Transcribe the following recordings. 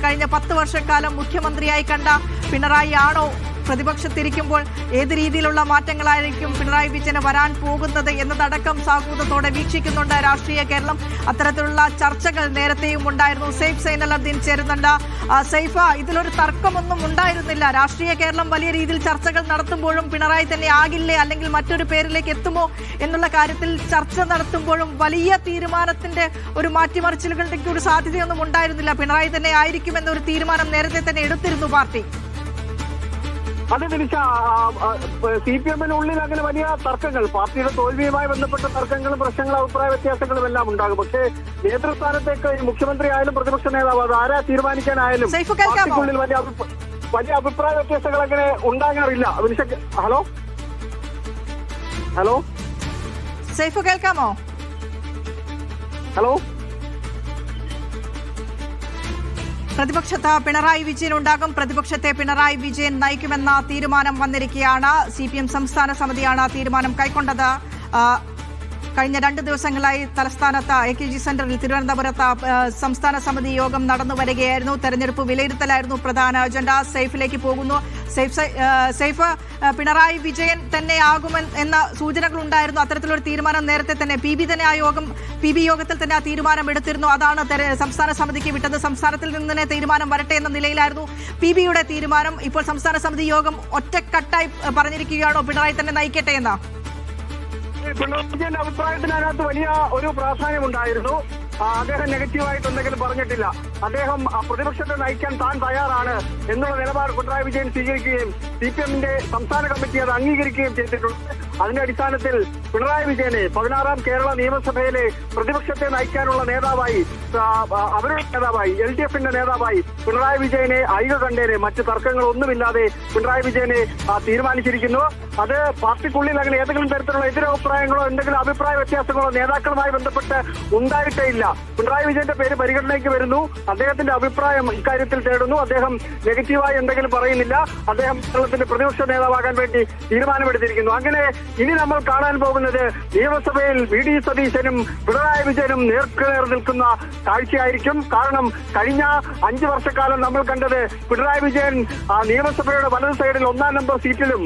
കഴിഞ്ഞ 10 വർഷക്കാലം മുഖ്യമന്ത്രിയായി കണ്ട പിണറായി ആണോ പ്രതിപക്ഷത്തിരിക്കുമ്പോൾ ഏത് രീതിയിലുള്ള മാറ്റങ്ങളായിരിക്കും പിണറായി വിജയന് വരാൻ പോകുന്നത് എന്നതടക്കം സാഹൂദത്തോടെ വീക്ഷിക്കുന്നുണ്ട് രാഷ്ട്രീയ കേരളം. അത്തരത്തിലുള്ള ചർച്ചകൾ നേരത്തെയും ഉണ്ടായിരുന്നു. സെയ്ഫ് സൈനലബ്ദീൻ ചേരുന്നുണ്ട്. സെയ്ഫ, ഇതിലൊരു തർക്കമൊന്നും ഉണ്ടായിരുന്നില്ല. രാഷ്ട്രീയ കേരളം വലിയ രീതിയിൽ ചർച്ചകൾ നടത്തുമ്പോഴും പിണറായി തന്നെ ആകില്ലേ അല്ലെങ്കിൽ മറ്റൊരു പേരിലേക്ക് എത്തുമോ എന്നുള്ള കാര്യത്തിൽ ചർച്ച നടത്തുമ്പോഴും വലിയ തീരുമാനത്തിന്റെ ഒരു മാറ്റിമറിച്ചിലുകളുടെ ഒരു സാധ്യതയൊന്നും ഉണ്ടായിരുന്നില്ല. പിണറായി തന്നെ ആയിരിക്കുമെന്നൊരു തീരുമാനം നേരത്തെ തന്നെ എടുത്തിരുന്നു പാർട്ടി. അത് നിമിഷ CPM-നുള്ളിൽ അങ്ങനെ വലിയ തർക്കങ്ങൾ, പാർട്ടിയുടെ തോൽവിയുമായി ബന്ധപ്പെട്ട തർക്കങ്ങളും പ്രശ്നങ്ങളും അഭിപ്രായ വ്യത്യാസങ്ങളും എല്ലാം ഉണ്ടാകും. പക്ഷേ നേതൃസ്ഥാനത്തേക്ക് മുഖ്യമന്ത്രി ആയാലും പ്രതിപക്ഷ നേതാവ് അത് ആരാ തീരുമാനിക്കാനായാലും പാർട്ടിക്കുള്ളിൽ വലിയ അഭിപ്രായ വ്യത്യാസങ്ങൾ അങ്ങനെ ഉണ്ടാകാറില്ല. ഹലോ ഹലോ സൈഫ് കേൾക്കാമോ? ഹലോ, പ്രതിപക്ഷത്ത് പിണറായി വിജയൻ ഉണ്ടാകും. പ്രതിപക്ഷത്തെ പിണറായി വിജയൻ നയിക്കുമെന്ന തീരുമാനം വന്നിരിക്കുകയാണ്. CPM സംസ്ഥാന സമിതിയാണ് തീരുമാനം കൈക്കൊണ്ടത്. കഴിഞ്ഞ 2 ദിവസങ്ങളായി തലസ്ഥാനത്ത് AKG സെന്ററിൽ തിരുവനന്തപുരത്ത് സംസ്ഥാന സമിതി യോഗം നടന്നു വരികയായിരുന്നു. തെരഞ്ഞെടുപ്പ് വിലയിരുത്തലായിരുന്നു പ്രധാന അജണ്ട. സെയ്ഫിലേക്ക് പോകുന്നു. സെയ്ഫ്, പിണറായി വിജയൻ തന്നെ ആകുമെന്ന സൂചനകൾ ഉണ്ടായിരുന്നു. അത്തരത്തിലൊരു തീരുമാനം നേരത്തെ തന്നെ PB യോഗത്തിൽ തന്നെ ആ തീരുമാനം എടുത്തിരുന്നു. അതാണ് സംസ്ഥാന സമിതിക്ക് വിട്ടത്. സംസ്ഥാനത്തിൽ നിന്ന് തന്നെ തീരുമാനം വരട്ടെ എന്ന നിലയിലായിരുന്നു PBയുടെ തീരുമാനം. ഇപ്പോൾ സംസ്ഥാന സമിതി യോഗം ഒറ്റക്കെട്ടായി പറഞ്ഞിരിക്കുകയാണോ പിണറായി തന്നെ നയിക്കട്ടെ എന്ന്? പിണറായി വിജയന്റെ അഭിപ്രായത്തിന് അതിനകത്ത് വലിയ ഒരു പ്രാധാന്യമുണ്ടായിരുന്നു. അദ്ദേഹം നെഗറ്റീവായിട്ട് എന്തെങ്കിലും പറഞ്ഞിട്ടില്ല. അദ്ദേഹം പ്രതിപക്ഷത്തെ നയിക്കാൻ താൻ തയ്യാറാണ് എന്നുള്ള നിലപാട് പിണറായി വിജയൻ സ്വീകരിക്കുകയും CPM-ന്റെ സംസ്ഥാന കമ്മിറ്റി അത് അംഗീകരിക്കുകയും ചെയ്തിട്ടുണ്ട്. അതിന്റെ അടിസ്ഥാനത്തിൽ പിണറായി വിജയനെ 16ാം കേരള നിയമസഭയിലെ പ്രതിപക്ഷത്തെ നയിക്കാനുള്ള നേതാവായി, അവരുടെ നേതാവായി, LDF-ന്റെ നേതാവായി പിണറായി വിജയനെ ഐകകണ്ഠേനെ മറ്റ് തർക്കങ്ങളൊന്നുമില്ലാതെ പിണറായി വിജയനെ തീരുമാനിച്ചിരിക്കുന്നു. അത് പാർട്ടിക്കുള്ളിൽ അങ്ങനെ ഏതെങ്കിലും തരത്തിലുള്ള എതിരഭിപ്രായങ്ങളോ എന്തെങ്കിലും അഭിപ്രായ വ്യത്യാസങ്ങളോ നേതാക്കളുമായി ബന്ധപ്പെട്ട് ഉണ്ടായിട്ടേ ഇല്ല. പിണറായി വിജയന്റെ പേര് പരിഗണനയ്ക്ക് വരുന്നു. അദ്ദേഹത്തിന്റെ അഭിപ്രായം ഇക്കാര്യത്തിൽ തേടുന്നു. അദ്ദേഹം നെഗറ്റീവായി എന്തെങ്കിലും പറയുന്നില്ല. അദ്ദേഹം കേരളത്തിന്റെ പ്രതിപക്ഷ നേതാവാകാൻ വേണ്ടി തീരുമാനമെടുത്തിരിക്കുന്നു. അങ്ങനെ ഇനി നമ്മൾ കാണാൻ പോകുന്നത് നിയമസഭയിൽ VD സതീശനും പിണറായി വിജയനും നേർക്കുനേർ നിൽക്കുന്ന കാഴ്ചയായിരിക്കും. കാരണം കഴിഞ്ഞ 5 വർഷക്കാലം നമ്മൾ കണ്ടത് പിണറായി വിജയൻ നിയമസഭയുടെ വലതു സൈഡിൽ 1ാം നമ്പർ സീറ്റിലും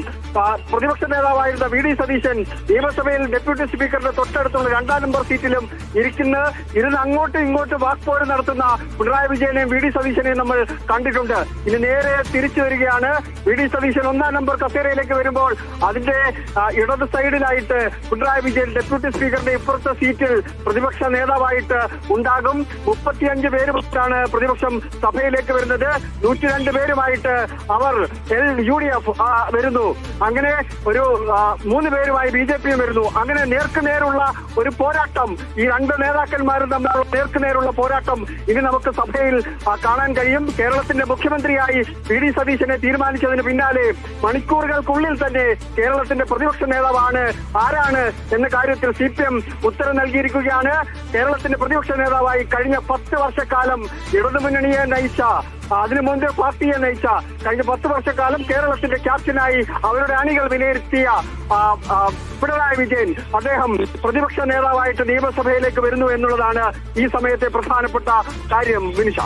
പ്രതിപക്ഷ നേതാവായിരുന്ന VD സതീശൻ നിയമസഭയിൽ ഡെപ്യൂട്ടി സ്പീക്കറുടെ തൊട്ടടുത്തുള്ള 2ാം നമ്പർ സീറ്റിലും ഇരുന്ന് അങ്ങോട്ടും ഇങ്ങോട്ടും വാക്പോര് നടത്തുന്ന പിണറായി വിജയനെയും VD സതീശനെയും നമ്മൾ കണ്ടിട്ടുണ്ട്. ഇനി നേരെ തിരിച്ചു വരികയാണ്. VD സതീശൻ 1ാം നമ്പർ കസേരയിലേക്ക് വരുമ്പോൾ അതിന്റെ ഇടത് സൈഡിലായിട്ട് പിണറായി വിജയൻ ഡെപ്യൂട്ടി സ്പീക്കറുടെ ഇപ്പുറത്തെ സീറ്റിൽ പ്രതിപക്ഷ നേതാവായിട്ട് ഉണ്ടാകും. 35 പേരുമായിട്ടാണ് പ്രതിപക്ഷം സഭയിലേക്ക് വരുന്നത്. 102 പേരുമായിട്ട് അവർ LUDF വരുന്നു. അങ്ങനെ ഒരു 3 പേരുമായി BJPയും വരുന്നു. അങ്ങനെ നേർക്കുനേരുള്ള ഒരു പോരാട്ടം, ഈ 2 നേതാക്കന്മാരും തമ്മിലുള്ള നേർക്കുനേരുള്ള പോരാട്ടം ഇനി നമുക്ക് സഭയിൽ കാണാൻ കഴിയും. കേരളത്തിന്റെ മുഖ്യമന്ത്രിയായി VD സതീശനെ തീരുമാനിച്ചതിന് പിന്നാലെ മണിക്കൂറുകൾക്കുള്ളിൽ തന്നെ കേരളത്തിന്റെ പ്രതിപക്ഷ നേതാവാണ് ആരാണ് എന്ന കാര്യത്തിൽ CPM ഉത്തരം നൽകിയിരിക്കുകയാണ്. കേരളത്തിന്റെ പ്രതിപക്ഷ നേതാവായി കഴിഞ്ഞ 10 വർഷക്കാലം ഇടതുമുന്നണിയെ നയിച്ച, അതിനു മുമ്പ് പാർട്ടിയെ നയിച്ച, കഴിഞ്ഞ 10 വർഷക്കാലം കേരളത്തിന്റെ ക്യാപ്റ്റനായി അവരുടെ അണികൾ വിലയിരുത്തിയ പിണറായി വിജയൻ അദ്ദേഹം പ്രതിപക്ഷ നേതാവായിട്ട് നിയമസഭയിലേക്ക് വരുന്നു എന്നുള്ളതാണ് ഈ സമയത്തെ പ്രധാനപ്പെട്ട കാര്യം. വിനിഷ.